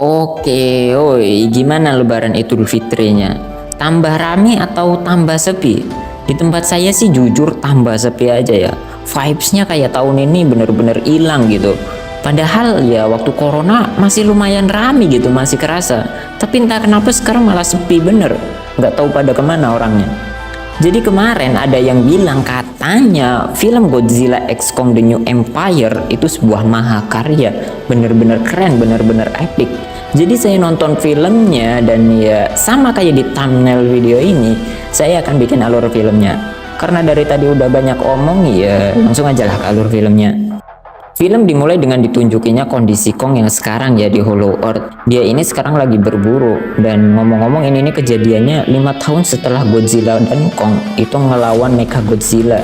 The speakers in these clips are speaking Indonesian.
Oke, oi, gimana Lebaran Idul Fitrinya? Tambah rame atau tambah sepi? Di tempat saya sih jujur tambah sepi aja ya. Vibes-nya kayak tahun ini bener-bener hilang gitu. Padahal ya waktu corona masih lumayan rame gitu, masih kerasa. Tapi entah kenapa sekarang malah sepi bener. Nggak tahu pada kemana orangnya. Jadi kemarin ada yang bilang katanya film Godzilla X Kong The New Empire itu sebuah mahakarya, bener-bener keren, bener-bener epic. Jadi saya nonton filmnya dan ya sama kayak di thumbnail video ini, saya akan bikin alur filmnya. Karena dari tadi udah banyak omong ya langsung aja lah ke alur filmnya. Film dimulai dengan ditunjukinya kondisi Kong yang sekarang ya di Hollow Earth. Dia ini sekarang lagi berburu dan ngomong-ngomong ini kejadiannya 5 tahun setelah Godzilla dan Kong itu ngelawan Mecha Godzilla.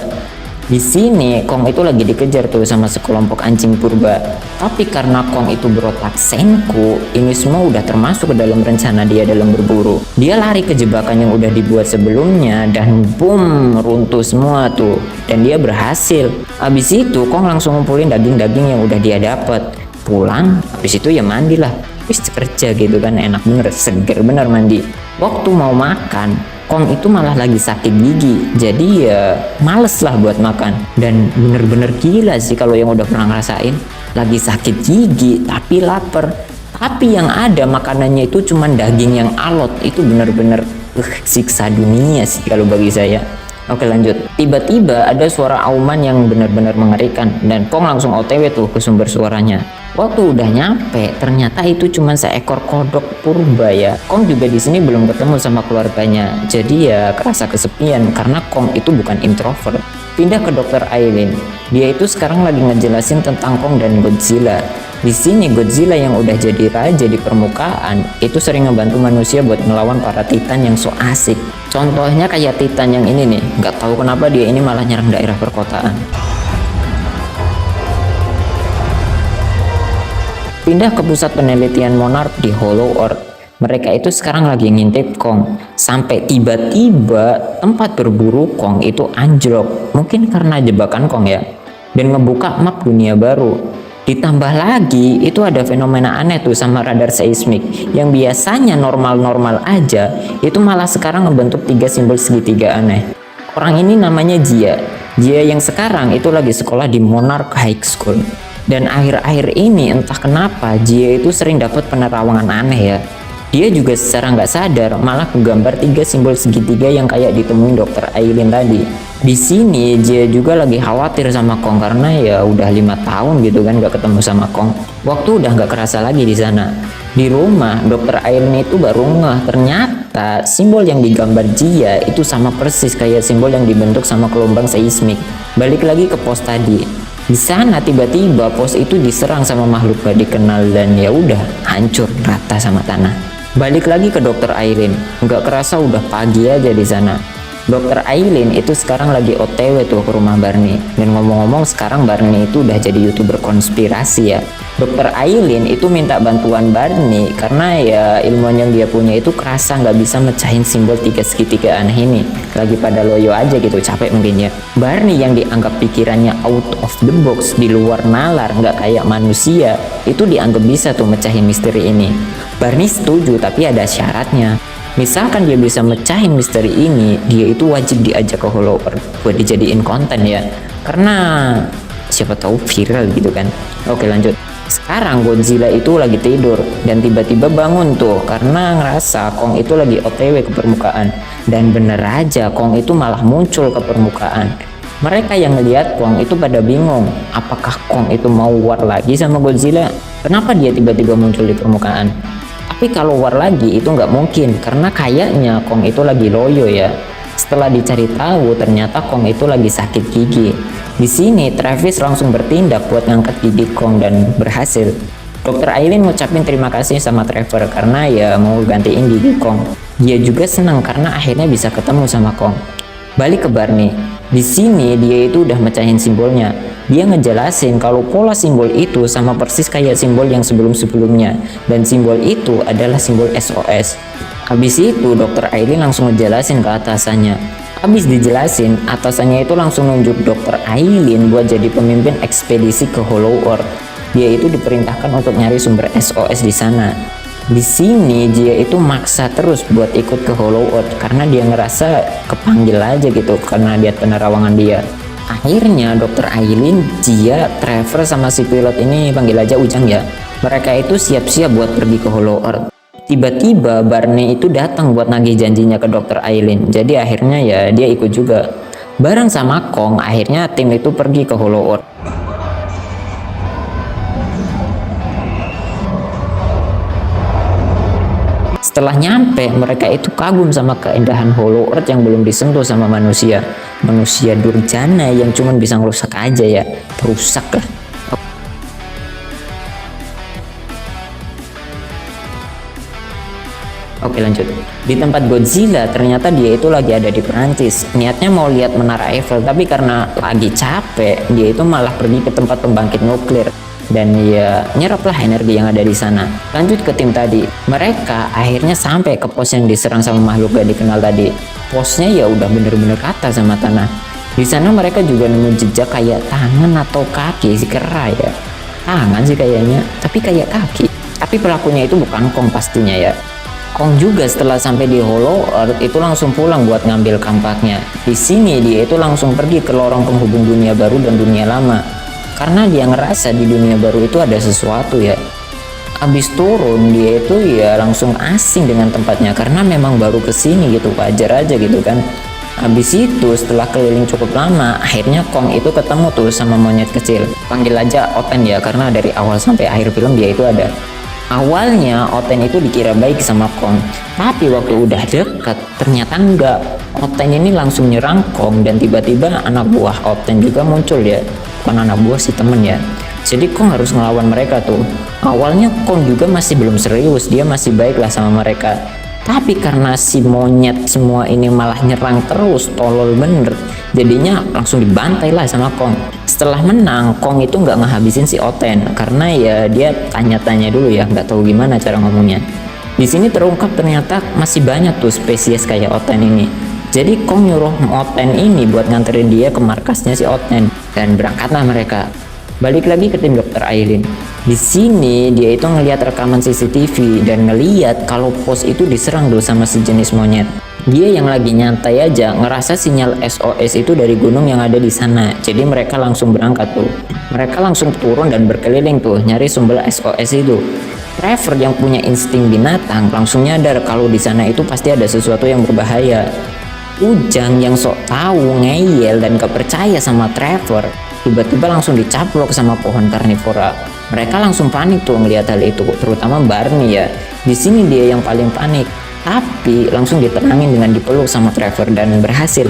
Di sini Kong itu lagi dikejar tuh sama sekelompok anjing purba. Tapi karena Kong itu berotak Senku, ini semua udah termasuk ke dalam rencana dia dalam berburu. Dia lari ke jebakan yang udah dibuat sebelumnya dan boom, runtuh semua tuh. Dan dia berhasil. Habis itu Kong langsung ngumpulin daging-daging yang udah dia dapat. Pulang, habis itu ya mandilah. Habis kerja gitu kan, enak bener, seger bener mandi. Waktu mau makan, Kong itu malah lagi sakit gigi, jadi ya males lah buat makan. Dan bener-bener gila sih kalau yang udah pernah ngerasain, lagi sakit gigi tapi lapar, tapi yang ada makanannya itu cuman daging yang alot. Itu bener-bener siksa dunia sih kalau bagi saya. Oke lanjut, tiba-tiba ada suara auman yang benar-benar mengerikan dan Kong langsung OTW tuh ke sumber suaranya. Waktu udah nyampe, ternyata itu cuma seekor kodok purba ya. Kong juga di sini belum ketemu sama keluarganya, jadi ya kerasa kesepian karena Kong itu bukan introvert. Pindah ke Dokter Eileen, dia itu sekarang lagi ngejelasin tentang Kong dan Godzilla. Di sini Godzilla yang udah jadi raja di permukaan itu sering ngebantu manusia buat ngelawan para titan yang so asik. Contohnya kayak titan yang ini nih, nggak tahu kenapa dia ini malah nyerang daerah perkotaan. Pindah ke pusat penelitian Monarch di Hollow Earth. Mereka itu sekarang lagi ngintip Kong. Sampai tiba-tiba tempat berburu Kong itu anjlok. Mungkin karena jebakan Kong ya. Dan ngebuka map dunia baru. Ditambah lagi itu ada fenomena aneh tuh sama radar seismik. Yang biasanya normal-normal aja, itu malah sekarang ngebentuk 3 simbol segitiga aneh. Orang ini namanya Jia. Jia yang sekarang itu lagi sekolah di Monarch High School. Dan akhir-akhir ini entah kenapa Jia itu sering dapat penerawangan aneh ya. Dia juga secara nggak sadar malah kegambar 3 simbol segitiga yang kayak ditemuin Dokter Eileen tadi. Di sini Jia juga lagi khawatir sama Kong karena ya udah 5 tahun gitu kan nggak ketemu sama Kong. Waktu udah nggak kerasa lagi di sana. Di rumah Dokter Eileen itu baru ngeh ternyata simbol yang digambar Jia itu sama persis kayak simbol yang dibentuk sama gelombang seismik. Balik lagi ke pos tadi. Di sana tiba-tiba pos itu diserang sama makhluk gak dikenal dan ya udah hancur rata sama tanah. Balik lagi ke Dokter Eileen, nggak kerasa udah pagi aja di sana. Dokter Eileen itu sekarang lagi OTW tuh ke rumah Barney. Dan ngomong-ngomong sekarang Barney itu udah jadi YouTuber konspirasi ya. Dokter Eileen itu minta bantuan Barney karena ya ilmu yang dia punya itu kerasa nggak bisa mecahin simbol 3 segitiga aneh ini. Lagi pada loyo aja gitu, capek mungkin ya. Barney yang dianggap pikirannya out of the box, di luar nalar, nggak kayak manusia, itu dianggap bisa tuh mecahin misteri ini. Barney setuju tapi ada syaratnya. Misalkan dia bisa mecahin misteri ini, dia itu wajib diajak ke Hollow Earth buat dijadiin konten ya. Karena siapa tahu viral gitu kan. Oke lanjut. Sekarang Godzilla itu lagi tidur dan tiba-tiba bangun tuh karena ngerasa Kong itu lagi OTW ke permukaan. Dan bener aja Kong itu malah muncul ke permukaan. Mereka yang ngeliat Kong itu pada bingung, apakah Kong itu mau war lagi sama Godzilla? Kenapa dia tiba-tiba muncul di permukaan? Tapi kalau war lagi itu nggak mungkin karena kayaknya Kong itu lagi loyo ya. Setelah dicari tahu ternyata Kong itu lagi sakit gigi. Di sini Travis langsung bertindak buat ngangkat gigi Kong dan berhasil. Dokter Eileen ngucapin terima kasih sama Trevor karena ya mau gantiin gigi Kong. Dia juga senang karena akhirnya bisa ketemu sama Kong. Balik ke Barney. Di sini dia itu udah mecahin simbolnya. Dia ngejelasin kalau pola simbol itu sama persis kayak simbol yang sebelum-sebelumnya. Dan simbol itu adalah simbol SOS. Habis itu Dokter Eileen langsung ngejelasin ke atasannya. Habis dijelasin, atasannya itu langsung nunjuk Dokter Eileen buat jadi pemimpin ekspedisi ke Hollow Earth. Dia itu diperintahkan untuk nyari sumber SOS di sana. Di sini dia itu maksa terus buat ikut ke Hollow Earth karena dia ngerasa kepanggil aja gitu karena lihat penerawangan dia. Akhirnya Dr. Aileen, Jia, Trevor sama si pilot ini panggil aja Ujang ya. Mereka itu siap-siap buat pergi ke Hollow Earth. Tiba-tiba Barney itu datang buat nagih janjinya ke Dr. Aileen. Jadi akhirnya ya dia ikut juga. Bareng sama Kong, akhirnya tim itu pergi ke Hollow Earth. Setelah nyampe, mereka itu kagum sama keindahan Hollow Earth yang belum disentuh sama manusia. Manusia durjana yang cuma bisa ngerusak aja ya, rusak lah. Oke lanjut. Di tempat Godzilla ternyata dia itu lagi ada di Perancis. Niatnya mau lihat Menara Eiffel, tapi karena lagi capek, dia itu malah pergi ke tempat pembangkit nuklir. Dan ya nyeraplah energi yang ada di sana. Lanjut ke tim tadi, mereka akhirnya sampai ke pos yang diserang sama makhluk gak dikenal tadi. Posnya ya udah bener-bener rata sama tanah. Di sana mereka juga nemu jejak kayak tangan atau kaki si kera ya. Tangan sih kayaknya, tapi kayak kaki. Tapi pelakunya itu bukan Kong pastinya ya. Kong juga setelah sampai di Hollow Earth itu langsung pulang buat ngambil kampaknya. Di sini dia itu langsung pergi ke lorong penghubung dunia baru dan dunia lama. Karena dia ngerasa di dunia baru itu ada sesuatu ya. Abis turun dia itu ya langsung asing dengan tempatnya karena memang baru kesini gitu, wajar aja gitu kan. Abis itu setelah keliling cukup lama, akhirnya Kong itu ketemu tuh sama monyet kecil. Panggil aja Oten ya, karena dari awal sampai akhir film dia itu ada. Awalnya Oten itu dikira baik sama Kong, tapi waktu udah deket ternyata enggak. Oten ini langsung nyerang Kong dan tiba-tiba anak buah Oten juga muncul ya. Bukan anak buah sih, temen ya. Jadi Kong harus ngelawan mereka tuh. Awalnya Kong juga masih belum serius, dia masih baik lah sama mereka. Tapi karena si monyet semua ini malah nyerang terus, tolol bener, jadinya langsung dibantai lah sama Kong. Setelah menang, Kong itu nggak ngehabisin si Oten karena ya dia tanya-tanya dulu ya, nggak tahu gimana cara ngomongnya. Di sini terungkap ternyata masih banyak tuh spesies kayak Oten ini. Jadi Kong nyuruh Oten ini buat nganterin dia ke markasnya si Oten dan berangkatlah mereka. Balik lagi ke tim Dr. Aileen. Di sini dia itu ngelihat rekaman CCTV dan ngelihat kalau pos itu diserang dulu sama sejenis monyet. Dia yang lagi nyantai aja ngerasa sinyal SOS itu dari gunung yang ada di sana. Jadi mereka langsung berangkat tuh. Mereka langsung turun dan berkeliling tuh nyari sumber SOS itu. Trevor yang punya insting binatang langsung nyadar kalau di sana itu pasti ada sesuatu yang berbahaya. Ujang yang sok tahu, ngeyel dan gak percaya sama Trevor, tiba-tiba langsung dicaplok sama pohon karnivora. Mereka langsung panik tuh ngelihat hal itu, terutama Barney ya. Di sini dia yang paling panik, tapi langsung ditenangin dengan dipeluk sama Trevor dan berhasil.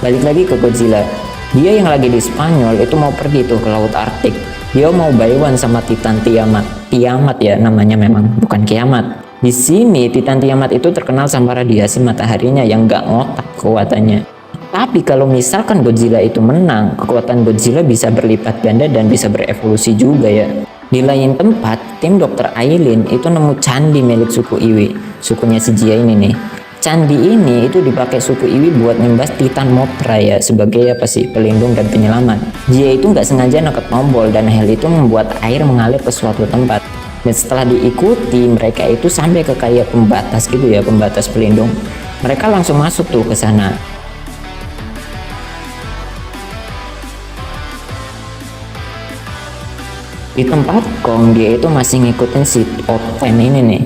Balik lagi ke Godzilla. Dia yang lagi di Spanyol itu mau pergi tuh ke Laut Arktik. Dia mau buy one sama Titan Tiamat. Tiamat ya namanya, memang bukan kiamat. Di sini Titan Tiamat itu terkenal sama radiasi mataharinya yang gak ngotak kekuatannya. Tapi kalau misalkan Godzilla itu menang, kekuatan Godzilla bisa berlipat ganda dan bisa berevolusi juga ya. Di lain tempat, tim Dr. Aileen itu nemu candi milik suku Iwi, sukunya si Jia ini nih. Candi ini itu dipakai suku Iwi buat nyembah Titan Mothra ya, sebagai apa sih, pelindung dan penyelamat. Jia itu nggak sengaja neket tombol dan hal itu membuat air mengalir ke suatu tempat. Dan setelah diikuti, mereka itu sampai ke kayak pembatas gitu ya, pembatas pelindung. Mereka langsung masuk tuh ke sana. Di tempat Kong, dia itu masih ngikutin si Oten ini nih.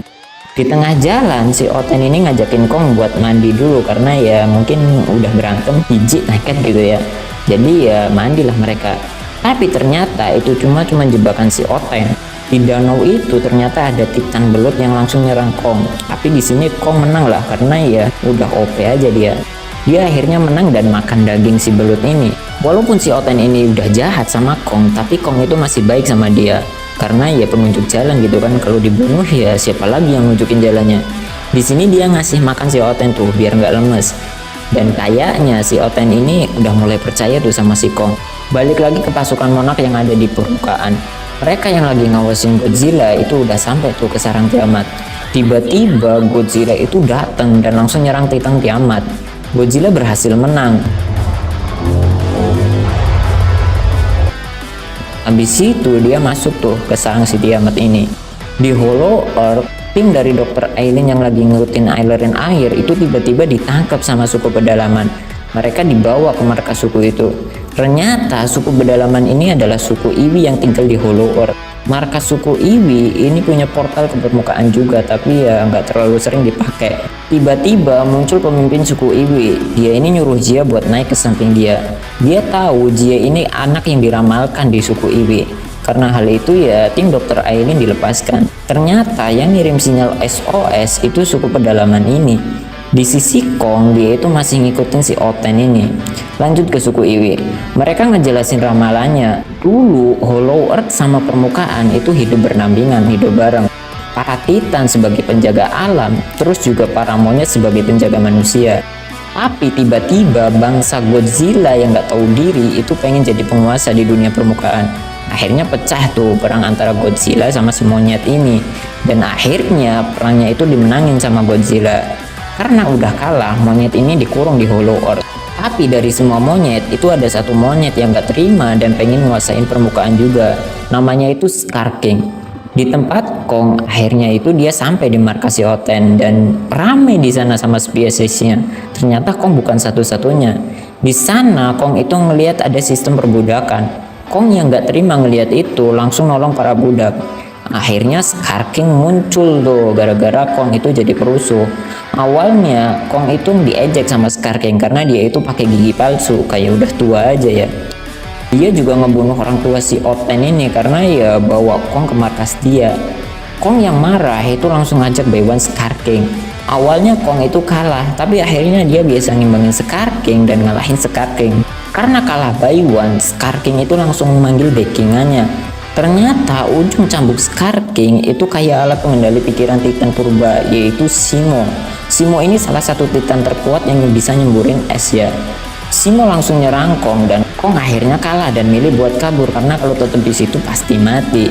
Di tengah jalan si Oten ini ngajakin Kong buat mandi dulu karena ya mungkin udah berantem, jijik, nekat gitu ya. Jadi ya mandilah mereka. Tapi ternyata itu cuma jebakan si Oten. Di danau itu ternyata ada Titan belut yang langsung nyerang Kong. Tapi di sini Kong menang lah karena ya udah OP aja dia. Dia akhirnya menang dan makan daging si belut ini. Walaupun si Oten ini udah jahat sama Kong, tapi Kong itu masih baik sama dia. Karena ya penunjuk jalan gitu kan, kalau dibunuh ya siapa lagi yang nunjukin jalannya. Di sini dia ngasih makan si Oten tuh biar nggak lemes. Dan kayaknya si Oten ini udah mulai percaya tuh sama si Kong. Balik lagi ke pasukan Monarch yang ada di permukaan. Mereka yang lagi ngawasin Godzilla itu udah sampai tuh ke sarang Tiamat. Tiba-tiba Godzilla itu datang dan langsung nyerang Titan Tiamat. Godzilla berhasil menang. Habis itu dia masuk tuh ke sarang si Tiamat ini. Di Hollow Earth, Tim dari Dr. Aileen yang lagi ngikutin aliran air itu tiba-tiba ditangkap sama suku pedalaman. Mereka dibawa ke markas suku itu. Ternyata suku pedalaman ini adalah suku Iwi yang tinggal di Hollow Earth. Markas suku Iwi ini punya portal ke permukaan juga, tapi ya nggak terlalu sering dipakai. Tiba-tiba muncul pemimpin suku Iwi. Dia ini nyuruh Jia buat naik ke samping dia. Dia tahu Jia ini anak yang diramalkan di suku Iwi. Karena hal itu ya tim Dr. Aileen dilepaskan. Ternyata yang ngirim sinyal SOS itu suku pedalaman ini. Di sisi Kong dia itu masih ngikutin si Oten ini. Lanjut ke suku Iwi. Mereka ngejelasin ramalannya. Dulu Hollow Earth sama permukaan itu hidup berdampingan, hidup bareng. Para Titan sebagai penjaga alam, terus juga para monyet sebagai penjaga manusia. Tapi tiba-tiba bangsa Godzilla yang nggak tahu diri itu pengen jadi penguasa di dunia permukaan. Akhirnya pecah tuh perang antara Godzilla sama si monyet ini. Dan akhirnya perangnya itu dimenangin sama Godzilla. Karena udah kalah, monyet ini dikurung di Hollow Earth. Tapi dari semua monyet, itu ada satu monyet yang gak terima dan pengen nguasain permukaan juga. Namanya itu Scar King. Di tempat Kong, akhirnya itu dia sampai di markas Oten dan rame di sana sama spesiesnya. Ternyata Kong bukan satu-satunya. Di sana Kong itu ngelihat ada sistem perbudakan. Kong yang gak terima ngelihat itu langsung nolong para budak. Akhirnya Scar King muncul tuh gara-gara Kong itu jadi perusuh. Awalnya Kong itu diejek sama Scar King karena dia itu pakai gigi palsu, kayak udah tua aja ya. Dia juga ngebunuh orang tua si Oten ini karena ya bawa Kong ke markas dia. Kong yang marah itu langsung ngajak Baiwan Scar King. Awalnya Kong itu kalah, tapi akhirnya dia biasa ngimbangin Scar King dan ngalahin Scar King. Karena kalah Baiwan, Scar King itu langsung memanggil backingannya. Ternyata ujung cambuk Scar King itu kayak alat pengendali pikiran Titan purba, yaitu Simo. Simo ini salah satu Titan terkuat yang bisa nyemburin es ya. Simo langsung nyerang Kong dan Kong akhirnya kalah dan milih buat kabur karena kalau tetap di situ pasti mati.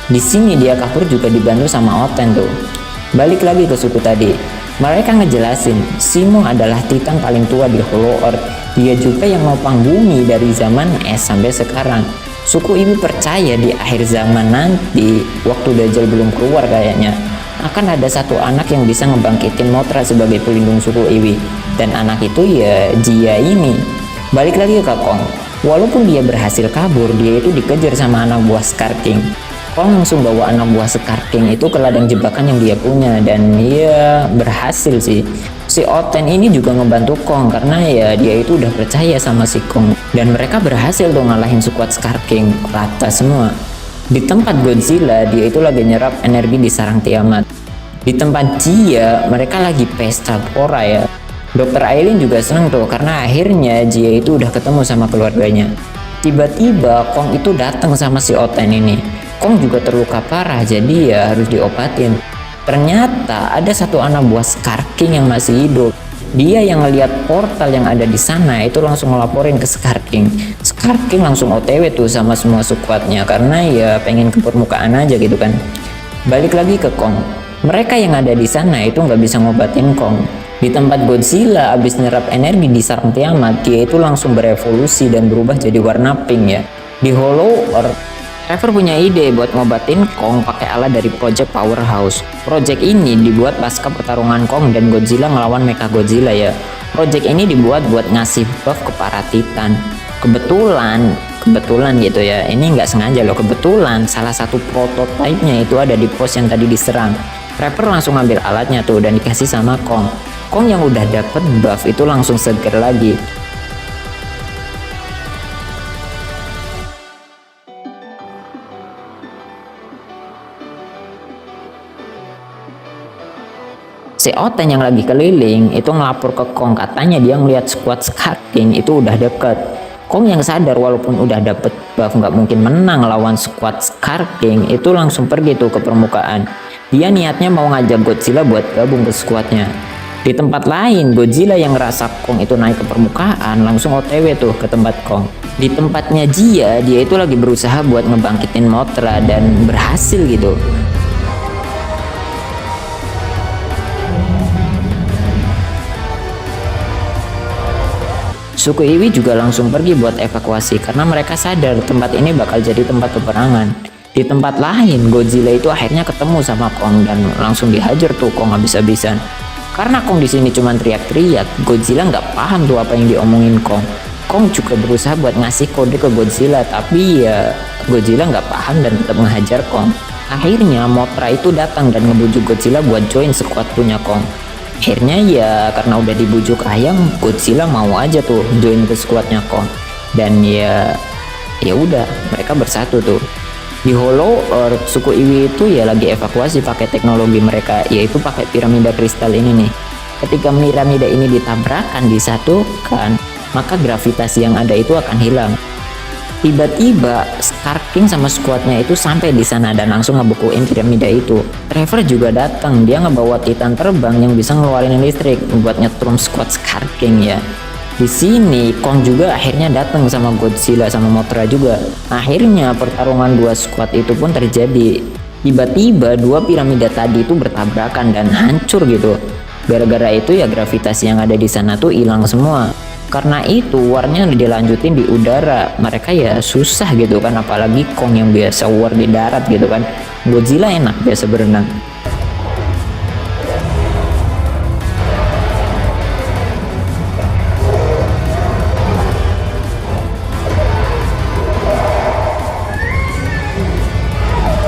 Di sini dia kabur juga dibantu sama Oten tuh. Balik lagi ke suku tadi. Mereka ngejelasin, Simo adalah Titan paling tua di Hollow Earth. Dia juga yang nopang bumi dari zaman es sampai sekarang. Suku Iwi percaya di akhir zaman nanti, waktu Dajjal belum keluar kayaknya, akan ada satu anak yang bisa ngebangkitin Mothra sebagai pelindung suku Iwi. Dan anak itu ya Jia ini. Balik lagi ke Kong. Walaupun dia berhasil kabur, dia itu dikejar sama anak buah Scar King. Kong langsung bawa anak buah Scar King itu ke ladang jebakan yang dia punya dan dia berhasil sih. Si Oten ini juga ngebantu Kong karena ya dia itu udah percaya sama si Kong dan mereka berhasil tuh ngalahin squad Scar King rata semua. Di tempat Godzilla dia itu lagi nyerap energi di sarang Tiamat. Di tempat Jia mereka lagi pesta pora ya. Dr. Aileen juga seneng tuh karena akhirnya Jia itu udah ketemu sama keluarganya. Tiba-tiba Kong itu datang sama si Oten ini. Kong juga terluka parah jadi ya harus diobatin. Ternyata ada satu anak buah Scar King yang masih hidup. Dia yang ngeliat portal yang ada di sana itu langsung ngelaporin ke Scar King. Scar King langsung OTW tuh sama semua squadnya karena ya pengen ke permukaan aja gitu kan. Balik lagi ke Kong. Mereka yang ada di sana itu nggak bisa ngobatin Kong. Di tempat Godzilla abis nyerap energi di sarang Tiamat, dia itu langsung berevolusi dan berubah jadi warna pink ya. Di Hollow Earth, Trevor punya ide buat ngobatin Kong pakai alat dari Project Powerhouse. Project ini dibuat pasca pertarungan Kong dan Godzilla ngelawan Mecha Godzilla ya. Project ini dibuat buat ngasih buff ke para Titan. Kebetulan gitu ya, ini nggak sengaja loh, kebetulan salah satu prototipenya itu ada di pos yang tadi diserang. Trevor langsung ambil alatnya tuh dan dikasih sama Kong. Kong yang udah dapet buff itu langsung seger lagi. Si Oten yang lagi keliling itu ngelapor ke Kong, katanya dia ngeliat squad Scar King itu udah deket. Kong yang sadar walaupun udah dapet buff nggak mungkin menang lawan squad Scar King itu langsung pergi tuh ke permukaan. Dia niatnya mau ngajak Godzilla buat gabung ke squadnya. Di tempat lain, Godzilla yang ngerasa Kong itu naik ke permukaan langsung OTW tuh ke tempat Kong. Di tempatnya Jia, dia itu lagi berusaha buat ngebangkitin Mothra dan berhasil gitu. Suku Iwi juga langsung pergi buat evakuasi karena mereka sadar tempat ini bakal jadi tempat peperangan. Di tempat lain, Godzilla itu akhirnya ketemu sama Kong dan langsung dihajar tuh Kong habis-habisan. Karena Kong di sini cuma teriak-teriak, Godzilla nggak paham tuh apa yang diomongin Kong. Kong juga berusaha buat ngasih kode ke Godzilla, tapi ya Godzilla nggak paham dan tetap ngehajar Kong. Akhirnya Mothra itu datang dan ngebujuk Godzilla buat join squad punya Kong. Akhirnya ya karena udah dibujuk ayam, Godzilla mau aja tuh join ke squadnya Kong. Dan ya udah mereka bersatu tuh. Di Hollow Earth, suku Iwi itu ya lagi evakuasi pakai teknologi mereka, yaitu pakai piramida kristal ini nih. Ketika piramida ini ditabrakan, disatukan, maka gravitasi yang ada itu akan hilang. Tiba-tiba Scar King sama skuadnya itu sampai di sana dan langsung ngebukuin piramida itu. Trevor juga datang, dia ngebawa Titan terbang yang bisa ngeluarin listrik buat nyetrum skuad Scar King ya. Di sini Kong juga akhirnya datang sama Godzilla sama Mothra juga. Akhirnya pertarungan dua squad itu pun terjadi. Tiba-tiba dua piramida tadi itu bertabrakan dan hancur gitu. Gara-gara itu ya gravitasi yang ada di sana tuh hilang semua. Karena itu warnya dilanjutin di udara. Mereka ya susah gitu kan, apalagi Kong yang biasa war di darat gitu kan. Godzilla enak biasa berenang.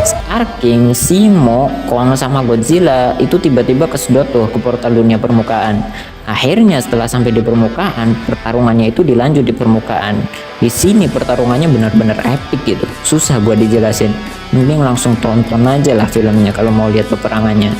Scar King, Simo, Kong sama Godzilla itu tiba-tiba kesedot tuh ke portal dunia permukaan. Akhirnya setelah sampai di permukaan, pertarungannya itu dilanjut di permukaan. Di sini pertarungannya benar-benar epic gitu. Susah gua dijelasin. Mending langsung tonton aja lah filmnya kalau mau lihat peperangannya.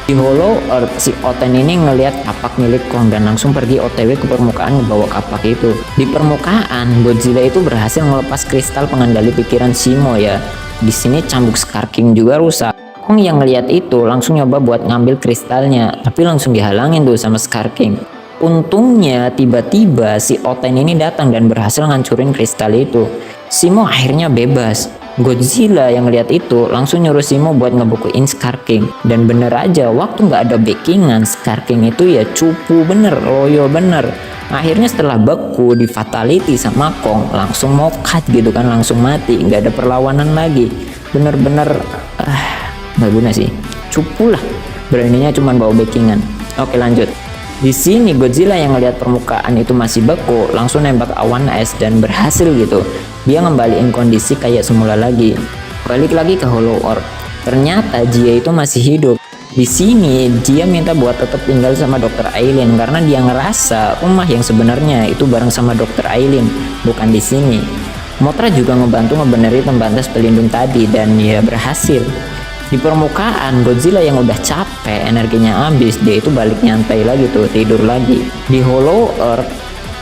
Di Hollow Earth, si Oten ini ngelihat kapak milik Kong dan langsung pergi OTW ke permukaan membawa kapak itu. Di permukaan, Godzilla itu berhasil melepas kristal pengendali pikiran Simo ya. Di sini cambuk Scar King juga rusak. Kong yang ngelihat itu langsung nyoba buat ngambil kristalnya, tapi langsung dihalangin tuh sama Scar King. Untungnya tiba-tiba si Oten ini datang dan berhasil ngancurin kristal itu. Simo akhirnya bebas. Godzilla yang lihat itu langsung nyuruh Simo buat ngebukuin Scar King. Dan bener aja, waktu nggak ada backingan, Scar King itu ya cupu bener, loyo bener. Akhirnya setelah beku di fatality sama Kong, langsung mau cut gitu kan, langsung mati, nggak ada perlawanan lagi. Bener-bener nggak guna sih, cupu lah. Beraninya cuma bawa backingan. Oke lanjut. Di sini Godzilla yang ngelihat permukaan itu masih beku, langsung nembak awan es dan berhasil gitu. Dia ngembaliin kondisi kayak semula lagi. Balik lagi ke Hollow Earth. Ternyata Jia itu masih hidup. Di sini Jia minta buat tetap tinggal sama Dr. Aileen karena dia ngerasa rumah yang sebenarnya itu bareng sama Dr. Aileen, bukan di sini. Mothra juga ngebantu ngebenerin pembatas pelindung tadi dan ya berhasil. Di permukaan, Godzilla yang udah capek, energinya habis, dia itu balik nyantai lagi tuh, tidur lagi. Di Hollow Earth,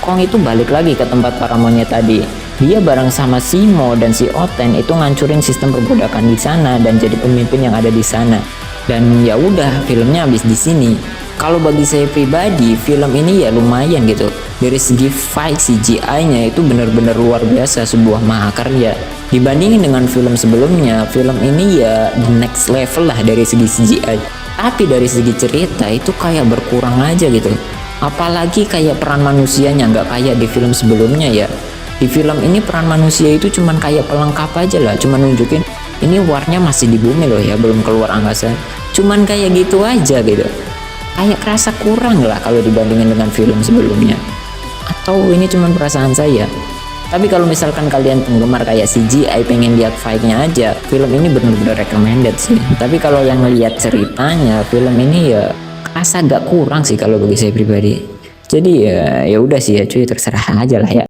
Kong itu balik lagi ke tempat para monyet tadi. Dia bareng sama Simo dan si Oten itu ngancurin sistem perbudakan di sana dan jadi pemimpin yang ada di sana. Dan ya udah, filmnya habis di sini. Kalau bagi saya pribadi, film ini ya lumayan gitu. Dari segi fight CGI-nya itu benar-benar luar biasa, sebuah mahakarya. Dibandingin dengan film sebelumnya, film ini ya the next level lah dari segi CGI. Tapi dari segi cerita itu kayak berkurang aja gitu. Apalagi kayak peran manusianya nggak kayak di film sebelumnya ya. Di film ini peran manusia itu cuman kayak pelengkap aja lah, cuman nunjukin ini warnya masih di bumi loh ya, belum keluar angkasa. Cuman kayak gitu aja gitu. Kayak kerasa kurang lah kalau dibandingin dengan film sebelumnya. Atau ini cuma perasaan saya. Tapi kalau misalkan kalian penggemar kayak CGI pengen lihat fight-nya aja, film ini bener-bener recommended sih. Tapi kalau yang lihat ceritanya, film ini ya kerasa agak kurang sih kalau bagi saya pribadi. Jadi ya udah sih ya cuy, terserah aja lah ya.